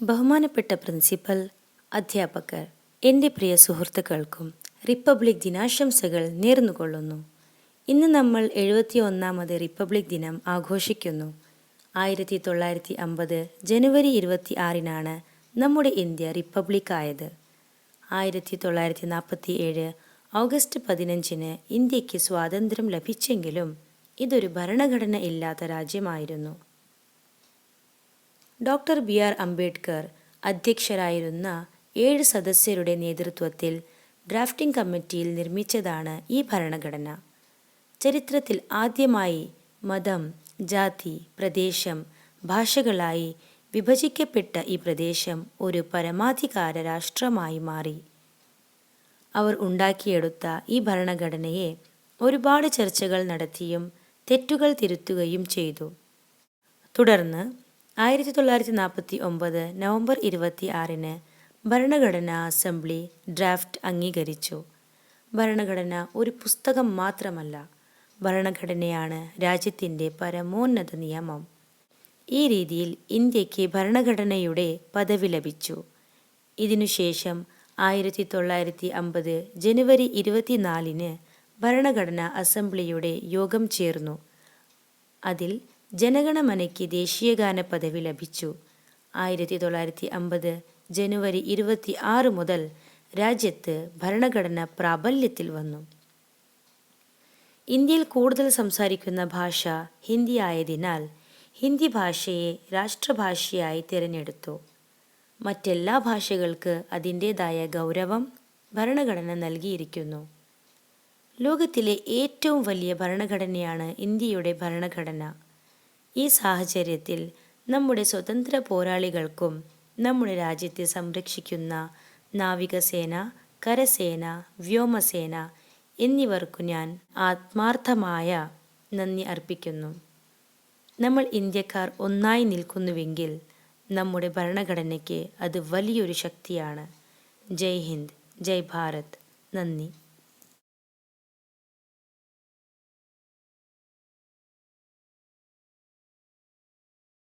ബഹുമാനപ്പെട്ട പ്രിൻസിപ്പൽ, അധ്യാപകർ, എൻ്റെ പ്രിയ സുഹൃത്തുക്കൾക്കും റിപ്പബ്ലിക് ദിനാശംസകൾ നേർന്നുകൊള്ളുന്നു. ഇന്ന് നമ്മൾ 71ാമത് റിപ്പബ്ലിക് ദിനം ആഘോഷിക്കുന്നു. 1950 ജനുവരി 26-നാണ് നമ്മുടെ ഇന്ത്യ റിപ്പബ്ലിക്കായത്. 1947 ഓഗസ്റ്റ് 15-ന് ഇന്ത്യക്ക് സ്വാതന്ത്ര്യം ലഭിച്ചെങ്കിലും ഇതൊരു ഭരണഘടന ഇല്ലാത്ത രാജ്യമായിരുന്നു. Doctor B R. അംബേദ്കർ അധ്യക്ഷരായിരുന്ന 7 സദസ്യരുടെ നേതൃത്വത്തിൽ ഡ്രാഫ്റ്റിംഗ് കമ്മിറ്റിയിൽ നിർമ്മിച്ചതാണ് ഈ ഭരണഘടന. ചരിത്രത്തിൽ ആദ്യമായി മതം, ജാതി, പ്രദേശം, ഭാഷകളായി വിഭജിക്കപ്പെട്ട ഈ പ്രദേശം ഒരു പരമാധികാര രാഷ്ട്രമായി മാറി. അവർ ഉണ്ടാക്കിയെടുത്ത ഈ ഭരണഘടനയെ ഒരുപാട് ചർച്ചകൾ നടത്തിയും തെറ്റുകൾ തിരുത്തുകയും ചെയ്തു. തുടർന്ന് 1949 നവംബർ 26-ന് ഭരണഘടനാ അസംബ്ലി ഡ്രാഫ്റ്റ് അംഗീകരിച്ചു. ഭരണഘടന ഒരു പുസ്തകം മാത്രമല്ല, ഭരണഘടനയാണ് രാജ്യത്തിൻ്റെ പരമോന്നത നിയമം. ഈ രീതിയിൽ ഇന്ത്യക്ക് ഭരണഘടനയുടെ പദവി ലഭിച്ചു. ഇതിനുശേഷം 1950 ജനുവരി 24-ന് ഭരണഘടനാ അസംബ്ലിയുടെ യോഗം ചേർന്നു. അതിൽ ജനഗണമനയ്ക്ക് ദേശീയഗാന പദവി ലഭിച്ചു. 1950 ജനുവരി 26 മുതൽ രാജ്യത്ത് ഭരണഘടന പ്രാബല്യത്തിൽ വന്നു. ഇന്ത്യയിൽ കൂടുതൽ സംസാരിക്കുന്ന ഭാഷ ഹിന്ദി ആയതിനാൽ ഹിന്ദി ഭാഷയെ രാഷ്ട്രഭാഷയായി തിരഞ്ഞെടുത്തു. മറ്റെല്ലാ ഭാഷകൾക്ക് അതിൻ്റേതായ ഗൗരവം ഭരണഘടന നൽകിയിരിക്കുന്നു. ലോകത്തിലെ ഏറ്റവും വലിയ ഭരണഘടനയാണ് ഇന്ത്യയുടെ ഭരണഘടന. ഈ സാഹചര്യത്തിൽ നമ്മുടെ സ്വതന്ത്ര പോരാളികൾക്കും നമ്മുടെ രാജ്യത്തെ സംരക്ഷിക്കുന്ന നാവികസേന, കരസേന, വ്യോമസേന എന്നിവർക്കു ഞാൻ ആത്മാർത്ഥമായ നന്ദി അർപ്പിക്കുന്നു. നമ്മൾ ഇന്ത്യക്കാർ ഒന്നായി നിൽക്കുന്നുവെങ്കിൽ നമ്മുടെ ഭരണഘടനയ്ക്ക് അത് വലിയൊരു ശക്തിയാണ്. ജയ് ഹിന്ദ്, ജയ് ഭാരത്. നന്ദി.